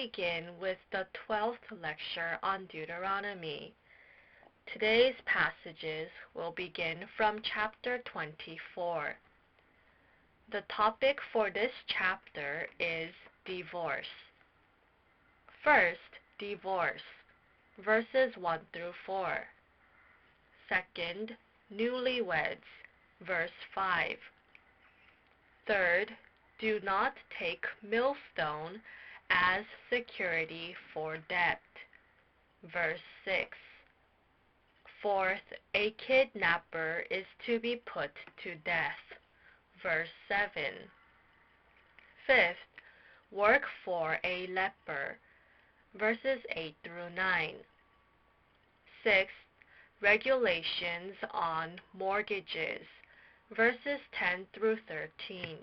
begin with the 12th lecture on Deuteronomy. Today's passages will begin from chapter 24. The topic for this chapter is divorce. First, divorce, verses 1 through 4. Second, newlyweds, verse 5. Third, do not take millstone as security for debt, verse 6. Fourth, a kidnapper is to be put to death, verse 7. Fifth, work for a leper, verses 8 through 9. Sixth, regulations on mortgages, verses 10 through 13.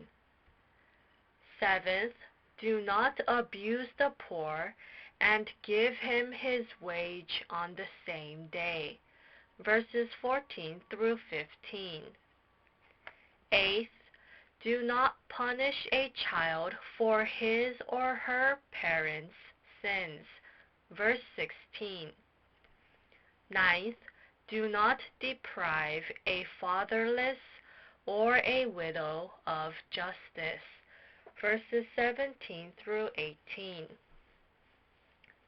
Seventh, do not abuse the poor and give him his wage on the same day, verses 14 through 15. Eighth, do not punish a child for his or her parents' sins, verse 16. Ninth, do not deprive a fatherless or a widow of justice, verses 17 through 18.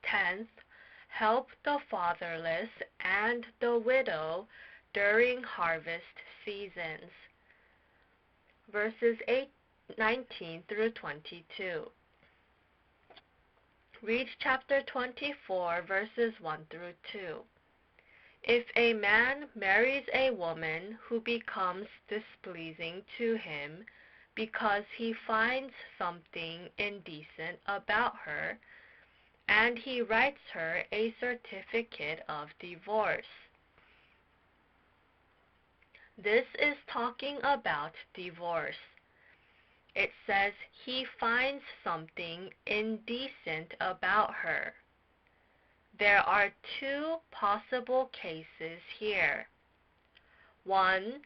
10th, help the fatherless and the widow during harvest seasons, verses 19 through 22. Read chapter 24, verses 1 through 2. If a man marries a woman who becomes displeasing to him because he finds something indecent about her, and he writes her a certificate of divorce. This is talking about divorce. It says he finds something indecent about her. There are two possible cases here. One,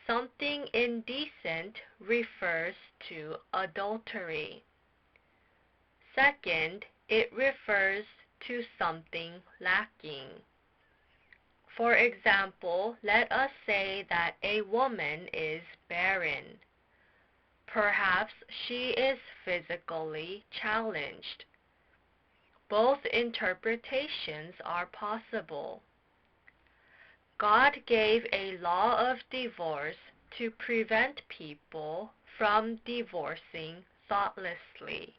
something indecent refers to adultery. Second, it refers to something lacking. For example, let us say that a woman is barren. Perhaps she is physically challenged. Both interpretations are possible. God gave a law of divorce to prevent people from divorcing thoughtlessly.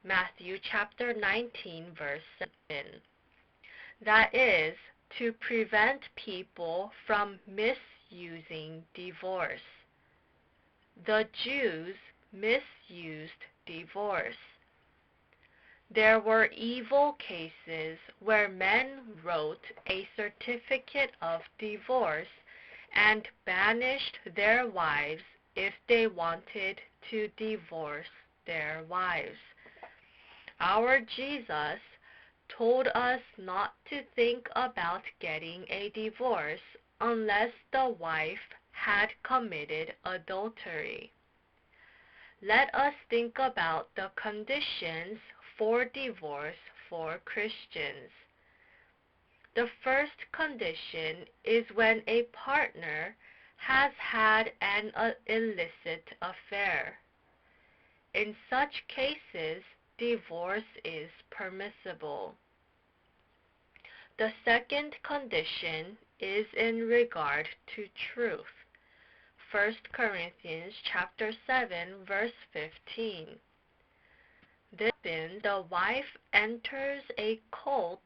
Matthew chapter 19, verse 7. That is, to prevent people from misusing divorce. The Jews misused divorce. There were evil cases where men wrote a certificate of divorce and banished their wives if they wanted to divorce their wives. Our Jesus told us not to think about getting a divorce unless the wife had committed adultery. Let us think about the conditions for divorce for Christians. The first condition is when a partner has had an illicit affair. In such cases, divorce is permissible. The second condition is in regard to truth. 1 Corinthians chapter 7, verse 15. This when the wife enters a cult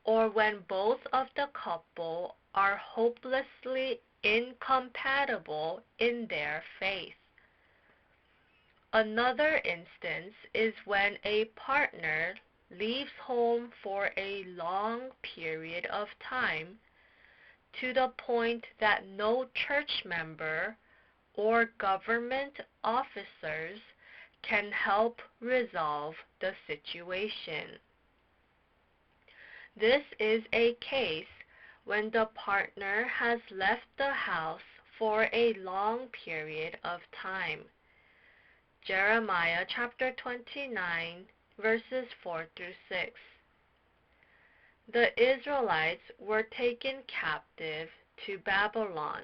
or when both of the couple are hopelessly incompatible in their faith. Another instance is when a partner leaves home for a long period of time to the point that no church member or government officers can help resolve the situation. This is a case when the partner has left the house for a long period of time. Jeremiah chapter 29 verses 4 through 6. The Israelites were taken captive to Babylon.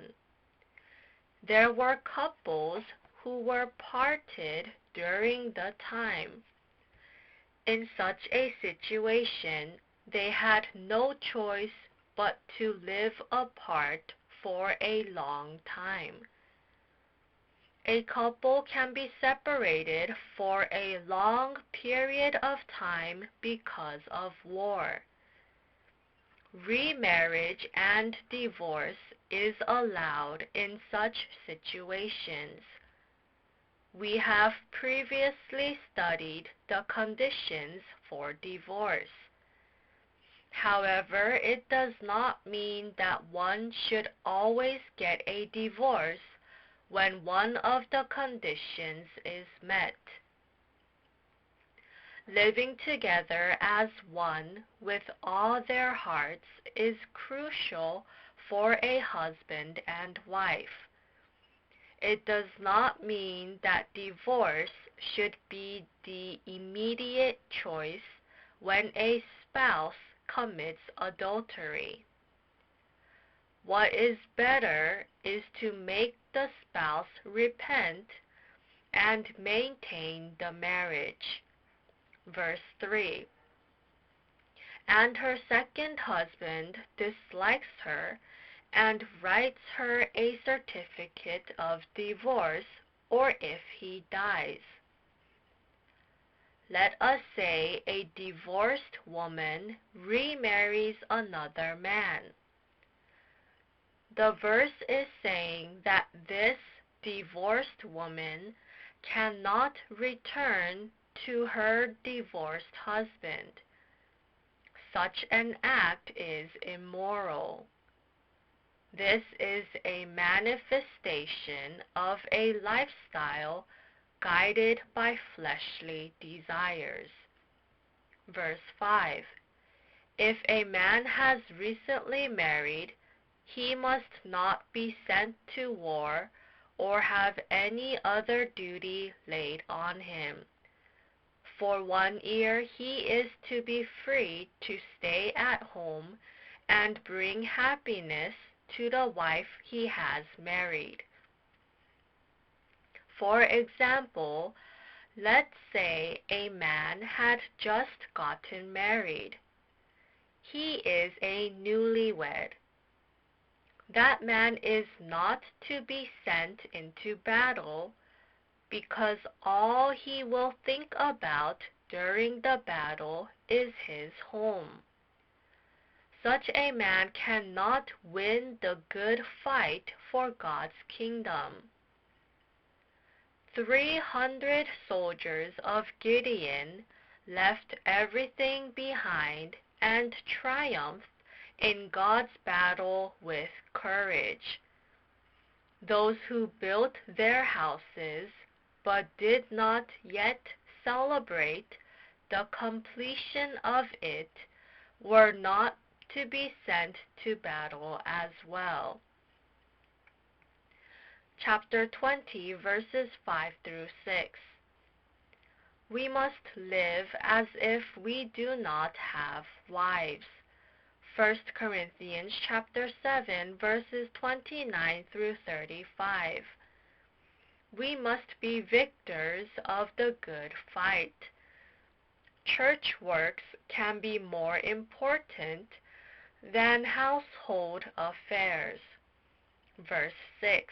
There were couples who were parted during the time. In such a situation, they had no choice but to live apart for a long time. A couple can be separated for a long period of time because of war. Remarriage and divorce is allowed in such situations. We have previously studied the conditions for divorce. However, it does not mean that one should always get a divorce when one of the conditions is met. Living together as one with all their hearts is crucial for a husband and wife. It does not mean that divorce should be the immediate choice when a spouse commits adultery. What is better is to make the spouse repent and maintain the marriage. Verse 3. And her second husband dislikes her and writes her a certificate of divorce, or if he dies. Let us say a divorced woman remarries another man. The verse is saying that this divorced woman cannot return to her divorced husband. Such an act is immoral. This is a manifestation of a lifestyle guided by fleshly desires. Verse 5. If a man has recently married, he must not be sent to war or have any other duty laid on him. For 1 year he is to be free to stay at home and bring happiness to the wife he has married. For example, let's say a man had just gotten married. He is a newlywed. That man is not to be sent into battle, because all he will think about during the battle is his home. Such a man cannot win the good fight for God's kingdom. 300 soldiers of Gideon left everything behind and triumphed in God's battle with courage. Those who built their houses but did not yet celebrate the completion of it were not to be sent to battle as well. Chapter 20, verses 5 through 6. We must live as if we do not have wives. 1 Corinthians chapter 7, verses 29 through 35. We must be victors of the good fight. Church works can be more important than household affairs. Verse 6.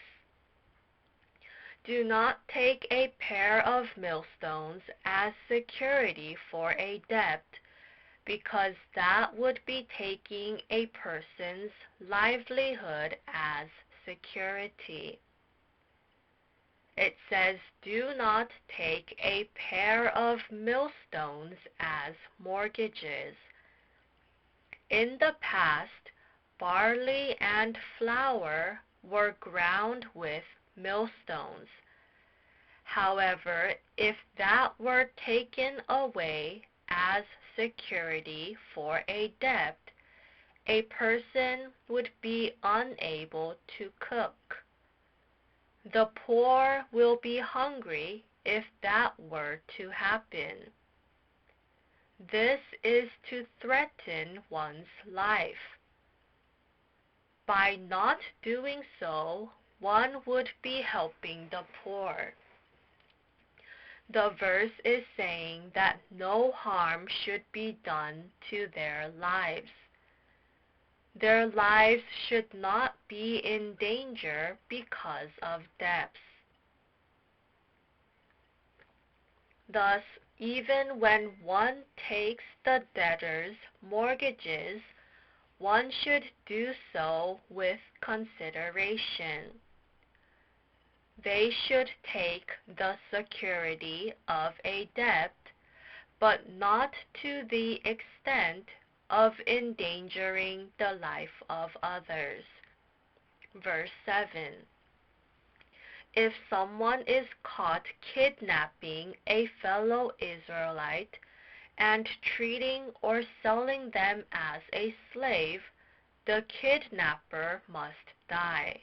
Do not take a pair of millstones as security for a debt, because that would be taking a person's livelihood as security. It says, do not take a pair of millstones as mortgages. In the past, barley and flour were ground with millstones. However, if that were taken away as security for a debt, a person would be unable to cook. The poor will be hungry if that were to happen. This is to threaten one's life. By not doing so, one would be helping the poor. The verse is saying that no harm should be done to their lives. Their lives should not be in danger because of debts. Thus, even when one takes the debtor's mortgages, one should do so with consideration. They should take the security of a debt, but not to the extent of endangering the life of others. Verse 7. If someone is caught kidnapping a fellow Israelite and treating or selling them as a slave, the kidnapper must die.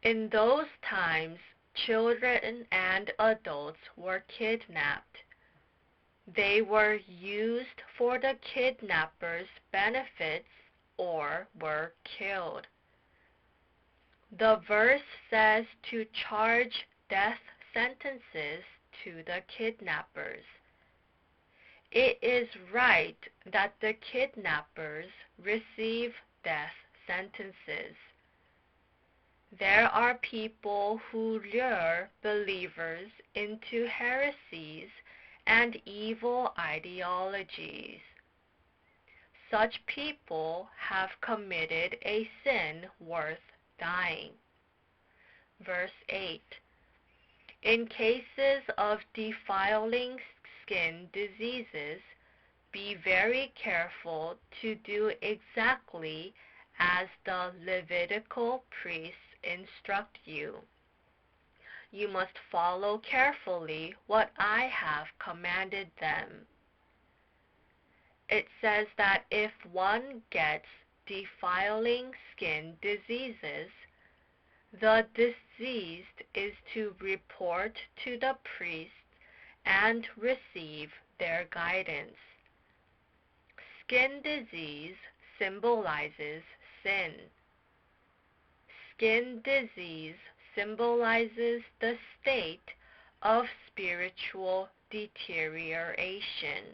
In those times, children and adults were kidnapped. They were used for the kidnapper's benefits or were killed. The verse says to charge death sentences to the kidnappers. It is right that the kidnappers receive death sentences. There are people who lure believers into heresies and evil ideologies. Such people have committed a sin worth dying. Verse 8. In cases of defiling skin diseases, be very careful to do exactly as the Levitical priests instruct you. You must follow carefully what I have commanded them. It says that if one gets defiling skin diseases, the deceased is to report to the priest and receive their guidance. Skin disease symbolizes sin. Skin disease symbolizes the state of spiritual deterioration.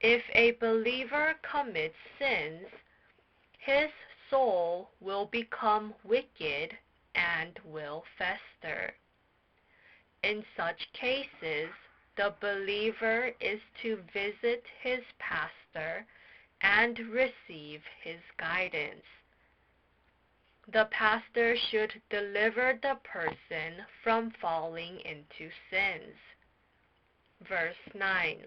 If a believer commits sins, his soul will become wicked and will fester. In such cases, the believer is to visit his pastor and receive his guidance. The pastor should deliver the person from falling into sins. Verse 9.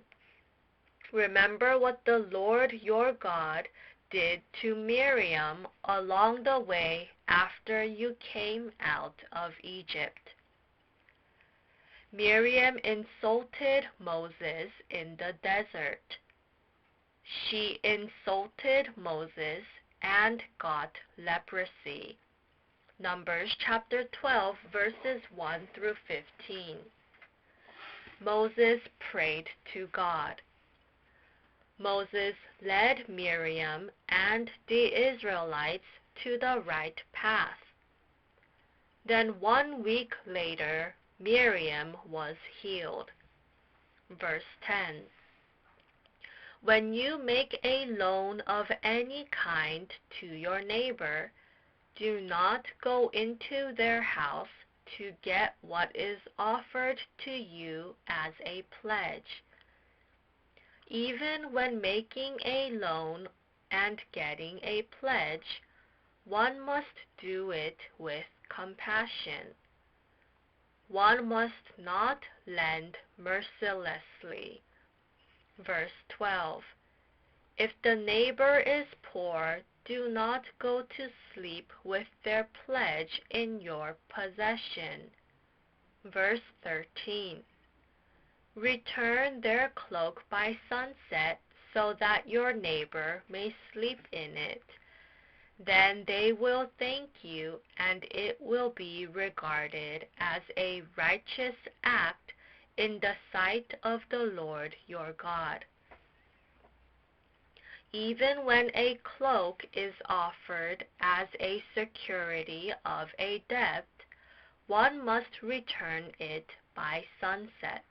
Remember what the Lord your God did to Miriam along the way after you came out of Egypt. Miriam insulted Moses in the desert. She insulted Moses and got leprosy. Numbers chapter 12, verses 1 through 15. Moses prayed to God. Moses led Miriam and the Israelites to the right path. Then 1 week later, Miriam was healed. Verse 10. When you make a loan of any kind to your neighbor, do not go into their house to get what is offered to you as a pledge. Even when making a loan and getting a pledge, one must do it with compassion. One must not lend mercilessly. Verse 12. If the neighbor is poor, do not go to sleep with their pledge in your possession. Verse 13. Return their cloak by sunset so that your neighbor may sleep in it. Then they will thank you, and it will be regarded as a righteous act in the sight of the Lord your God. Even when a cloak is offered as a security of a debt, one must return it by sunset.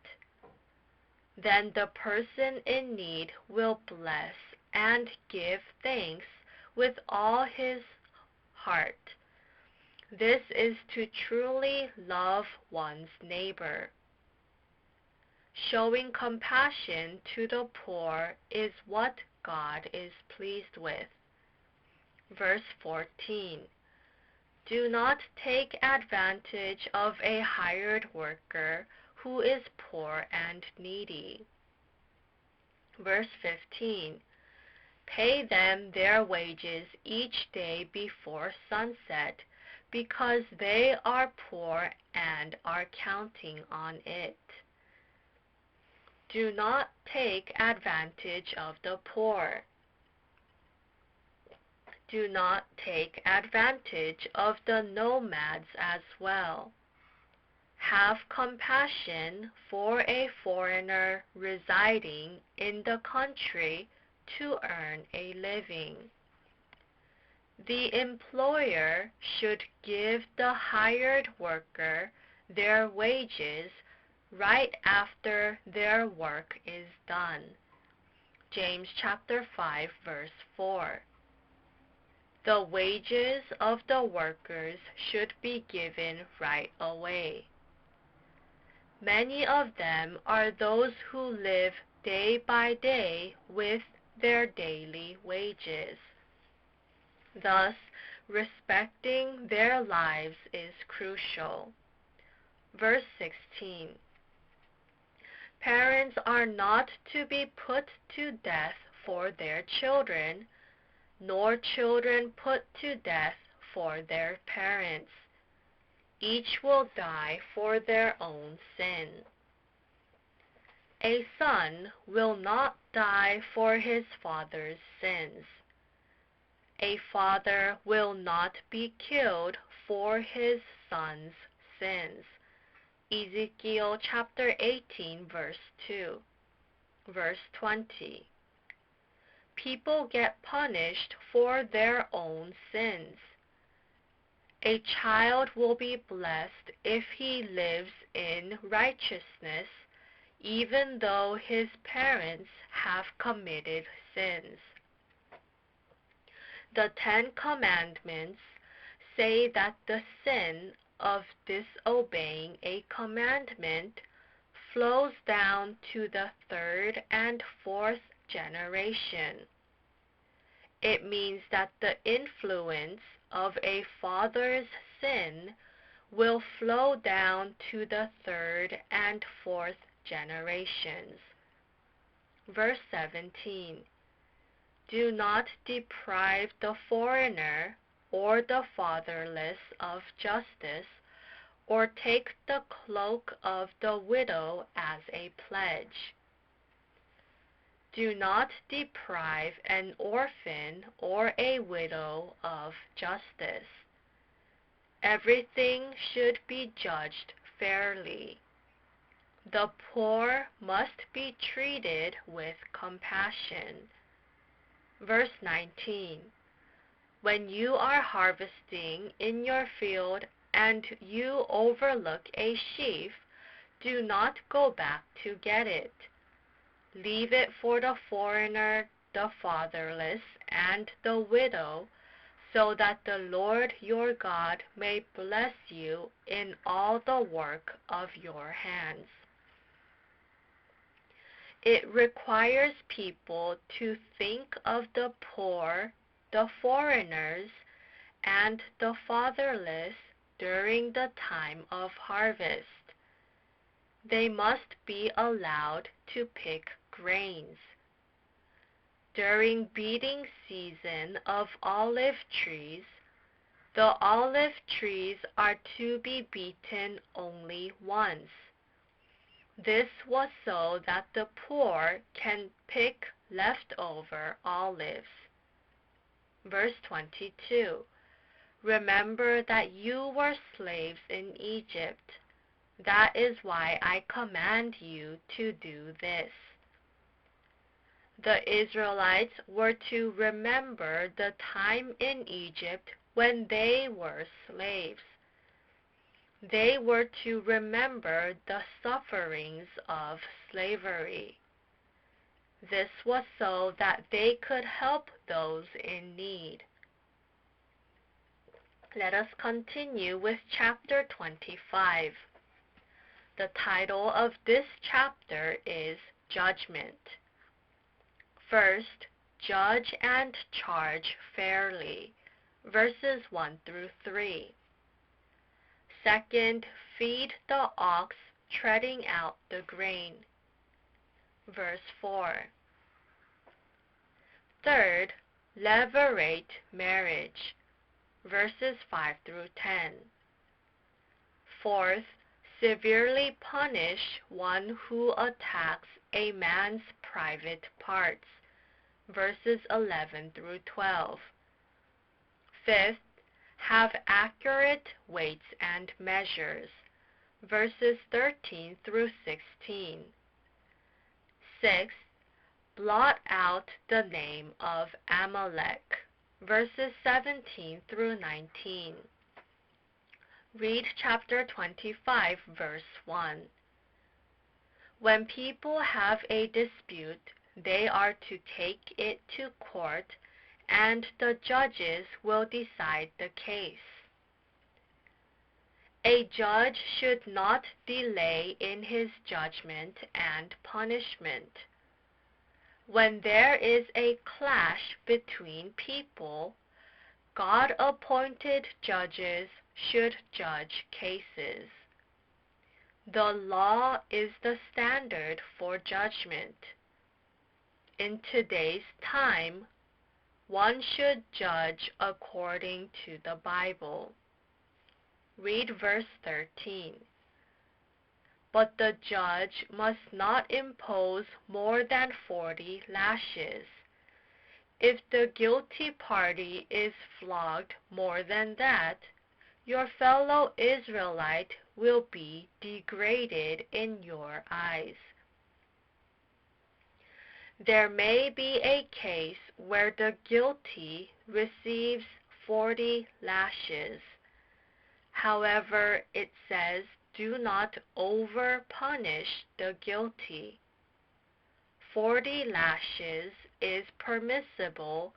Then the person in need will bless and give thanks with all his heart. This is to truly love one's neighbor. Showing compassion to the poor is what God is pleased with. Verse 14. Do not take advantage of a hired worker who is poor and needy. Verse 15. Pay them their wages each day before sunset, because they are poor and are counting on it. Do not take advantage of the poor. Do not take advantage of the nomads as well. Have compassion for a foreigner residing in the country to earn a living. The employer should give the hired worker their wages right after their work is done. James chapter 5 verse 4. The wages of the workers should be given right away. Many of them are those who live day by day with their daily wages. Thus, respecting their lives is crucial. Verse 16. Parents are not to be put to death for their children, nor children put to death for their parents. Each will die for their own sin. A son will not die for his father's sins. A father will not be killed for his son's sins. Ezekiel chapter 18 verse 2. Verse 20. People get punished for their own sins. A child will be blessed if he lives in righteousness, even though his parents have committed sins. The 10 Commandments say that the sin of disobeying a commandment flows down to the 3rd and 4th generation. It means that the influence of a father's sin will flow down to the 3rd and 4th generations. Verse 17. Do not deprive the foreigner or the fatherless of justice, or take the cloak of the widow as a pledge. Do not deprive an orphan or a widow of justice. Everything should be judged fairly. The poor must be treated with compassion. Verse 19. When you are harvesting in your field and you overlook a sheaf, do not go back to get it. Leave it for the foreigner, the fatherless, and the widow, so that the Lord your God may bless you in all the work of your hands. It requires people to think of the poor, the foreigners, and the fatherless during the time of harvest. They must be allowed to pick grains. During beating season of olive trees, the olive trees are to be beaten only once. This was so that the poor can pick leftover olives. Verse 22. Remember that you were slaves in Egypt. That is why I command you to do this. The Israelites were to remember the time in Egypt when they were slaves. They were to remember the sufferings of slavery. This was so that they could help those in need. Let us continue with chapter 25. The title of this chapter is Judgment. First, judge and charge fairly, verses 1 through 3. Second, feed the ox treading out the grain, verse 4. Third, levirate marriage, verses 5 through 10. Fourth, severely punish one who attacks a man's private parts, verses 11 through 12. Fifth, have accurate weights and measures, verses 13 through 16. Sixth, blot out the name of Amalek, verses 17 through 19. Read chapter 25, verse 1. When people have a dispute, they are to take it to court, and the judges will decide the case. A judge should not delay in his judgment and punishment. When there is a clash between people, God-appointed judges should judge cases. The law is the standard for judgment. In today's time, one should judge according to the Bible. Read verse 13. But the judge must not impose more than 40 lashes. If the guilty party is flogged more than that, your fellow Israelite will be degraded in your eyes. There may be a case where the guilty receives 40 lashes. However, it says, do not over-punish the guilty. 40 lashes is permissible,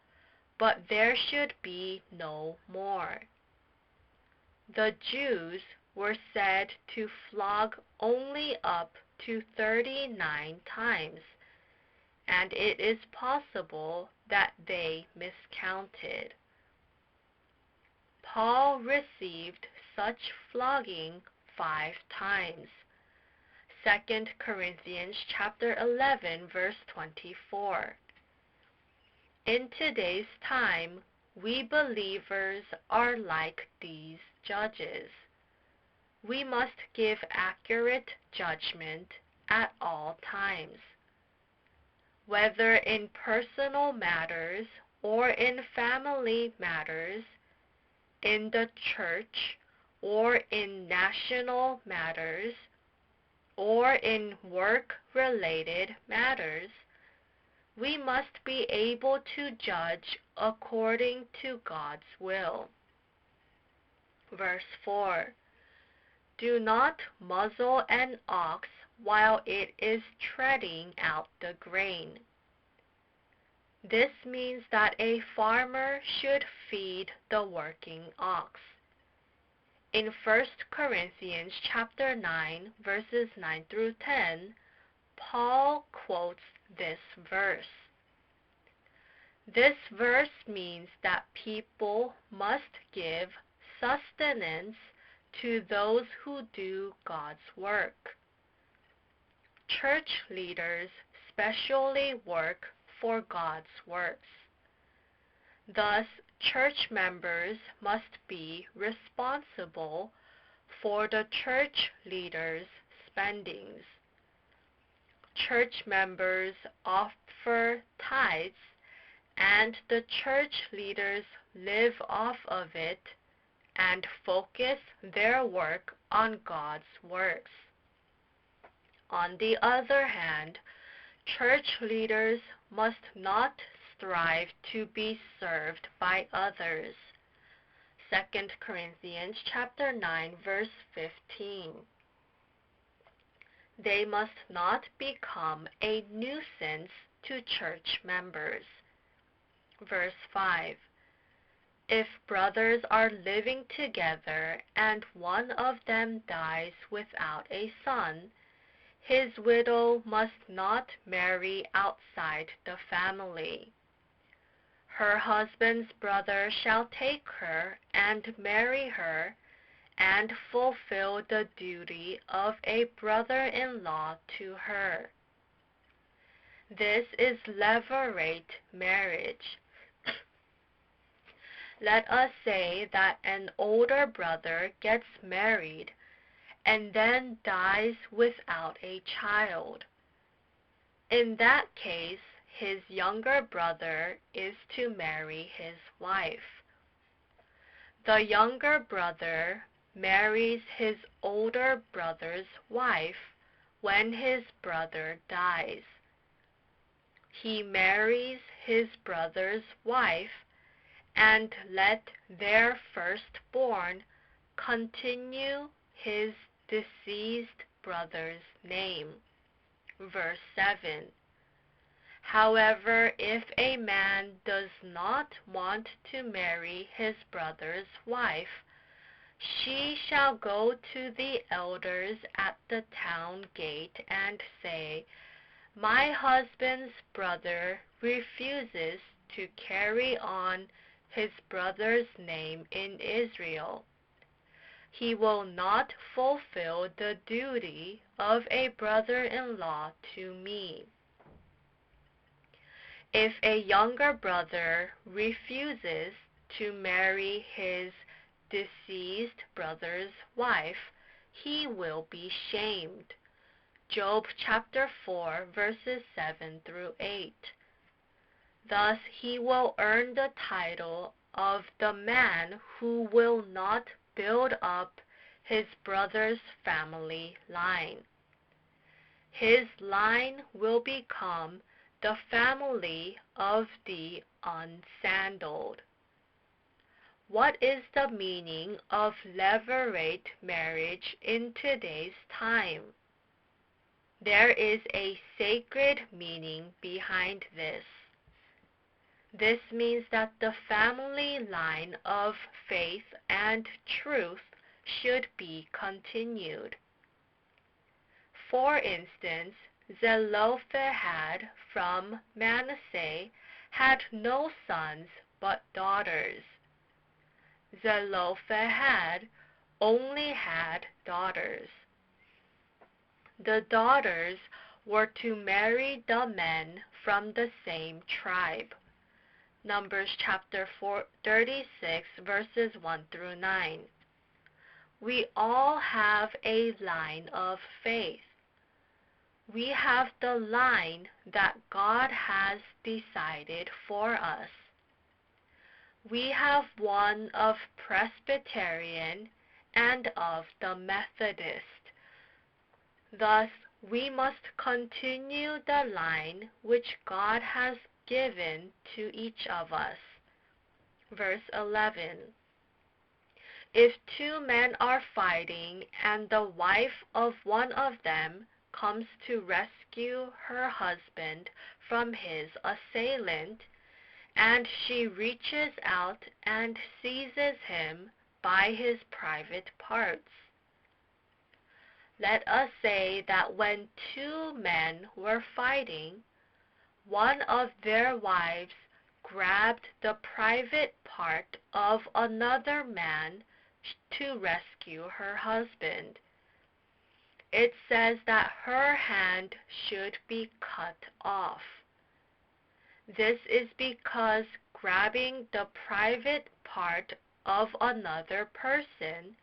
but there should be no more. The Jews were said to flog only up to 39 times, and it is possible that they miscounted. Paul received such flogging 5 times. 2 Corinthians chapter 11, verse 24. In today's time, we believers are like these judges. We must give accurate judgment at all times. Whether in personal matters or in family matters, in the church or in national matters, or in work-related matters, we must be able to judge according to God's will. Verse 4. Do not muzzle an ox while it is treading out the grain. This means that a farmer should feed the working ox. In 1 Corinthians chapter 9, verses 9 through 10, Paul quotes this verse. This verse means that people must give sustenance to those who do God's work. Church leaders specially work for God's works. Thus, church members must be responsible for the church leaders' spendings. Church members offer tithes, and the church leaders live off of it and focus their work on God's works. On the other hand, church leaders must not strive to be served by others. 2 Corinthians chapter 9 verse 15. They must not become a nuisance to church members. Verse 5. If brothers are living together and one of them dies without a son, his widow must not marry outside the family. Her husband's brother shall take her and marry her and fulfill the duty of a brother-in-law to her. This is levirate marriage. Let us say that an older brother gets married and then dies without a child. In that case, his younger brother is to marry his wife. The younger brother marries his older brother's wife when his brother dies. He marries his brother's wife and let their firstborn continue his deceased brother's name. Verse 7. However, if a man does not want to marry his brother's wife, she shall go to the elders at the town gate and say, My husband's brother refuses to carry on his brother's name in Israel. He will not fulfill the duty of a brother-in-law to me. If a younger brother refuses to marry his deceased brother's wife, he will be shamed. Job chapter 4 verses 7 through 8. Thus he will earn the title of the man who will not build up his brother's family line. His line will become the family of the unsandaled. What is the meaning of levirate marriage in today's time? There is a sacred meaning behind this. This means that the family line of faith and truth should be continued. For instance, Zelophehad from Manasseh had no sons but daughters. Zelophehad only had daughters. The daughters were to marry the men from the same tribe. Numbers chapter 36 verses 1 through 9. We all have a line of faith. We have the line that God has decided for us. We have one of Presbyterian and of the Methodist. Thus, we must continue the line which God has given to each of us. Verse 11. If two men are fighting and the wife of one of them comes to rescue her husband from his assailant, and she reaches out and seizes him by his private parts. Let us say that when two men were fighting, one of their wives grabbed the private part of another man to rescue her husband. It says that her hand should be cut off. This is because grabbing the private part of another person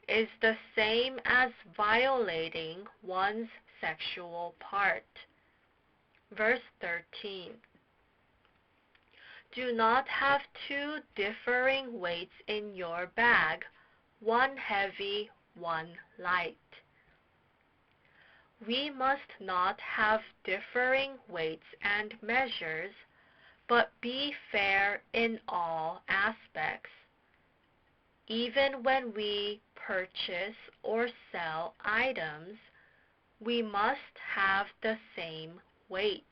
is the same as violating one's sexual part. Verse 13. Do not have two differing weights in your bag, one heavy, one light. We must not have differing weights and measures, but be fair in all aspects. Even when we purchase or sell items, we must have the same weights.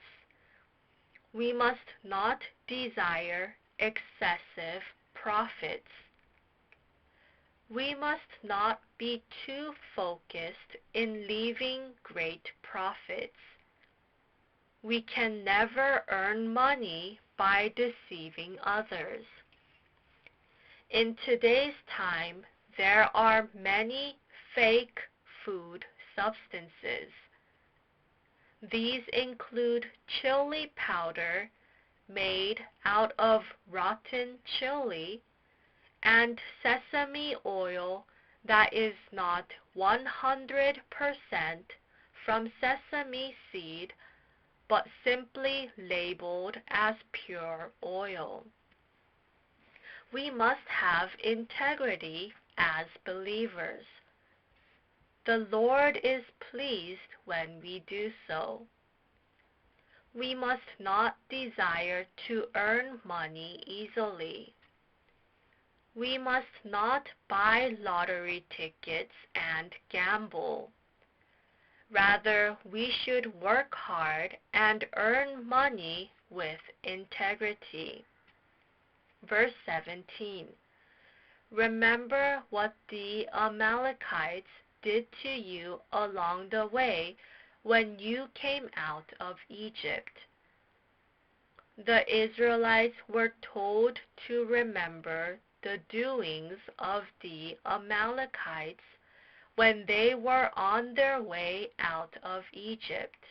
We must not desire excessive profits. We must not be too focused in leaving great profits. We can never earn money by deceiving others. In today's time, there are many fake food substances. These include chili powder made out of rotten chili and sesame oil that is not 100% from sesame seed but simply labeled as pure oil. We must have integrity as believers. The Lord is pleased when we do so. We must not desire to earn money easily. We must not buy lottery tickets and gamble. Rather, we should work hard and earn money with integrity. Verse 17. Remember what the Amalekites did to you along the way when you came out of Egypt. The Israelites were told to remember the doings of the Amalekites when they were on their way out of Egypt.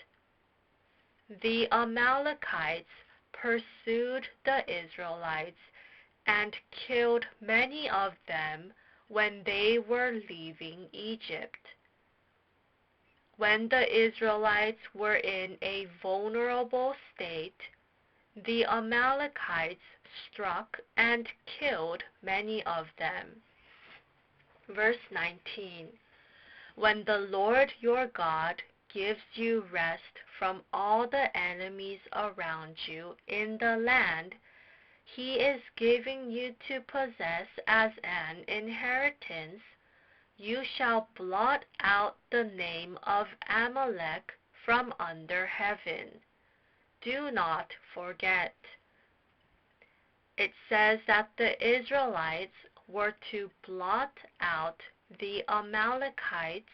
The Amalekites pursued the Israelites and killed many of them when they were leaving Egypt. When the Israelites were in a vulnerable state, the Amalekites struck and killed many of them. Verse 19. When the Lord your God gives you rest from all the enemies around you in the land He is giving you to possess as an inheritance, you shall blot out the name of Amalek from under heaven. Do not forget. It says that the Israelites were to blot out the Amalekites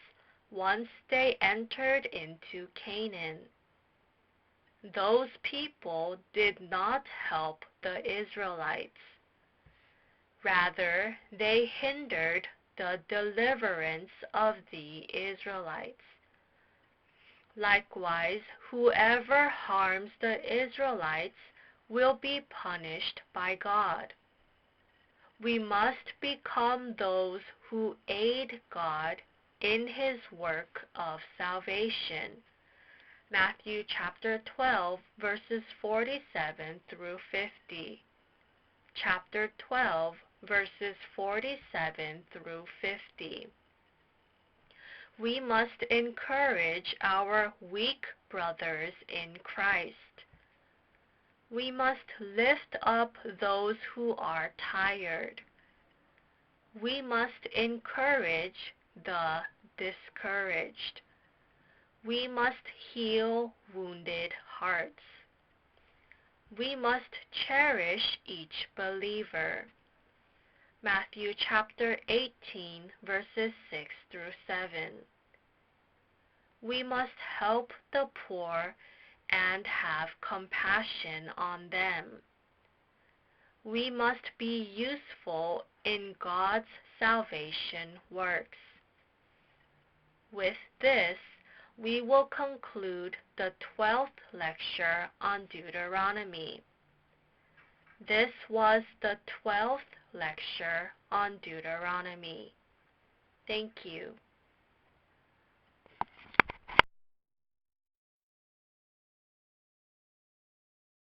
once they entered into Canaan. Those people did not help the Israelites. Rather, they hindered the deliverance of the Israelites. Likewise, whoever harms the Israelites will be punished by God. We must become those who aid God in His work of salvation. Matthew chapter 12, verses 47 through 50. Chapter 12, verses 47 through 50. We must encourage our weak brothers in Christ. We must lift up those who are tired. We must encourage the discouraged. We must heal wounded hearts. We must cherish each believer. Matthew chapter 18, verses 6 through 7. We must help the poor and have compassion on them. We must be useful in God's salvation works. With this, we will conclude the 12th lecture on Deuteronomy. This was the 12th lecture on Deuteronomy. Thank you.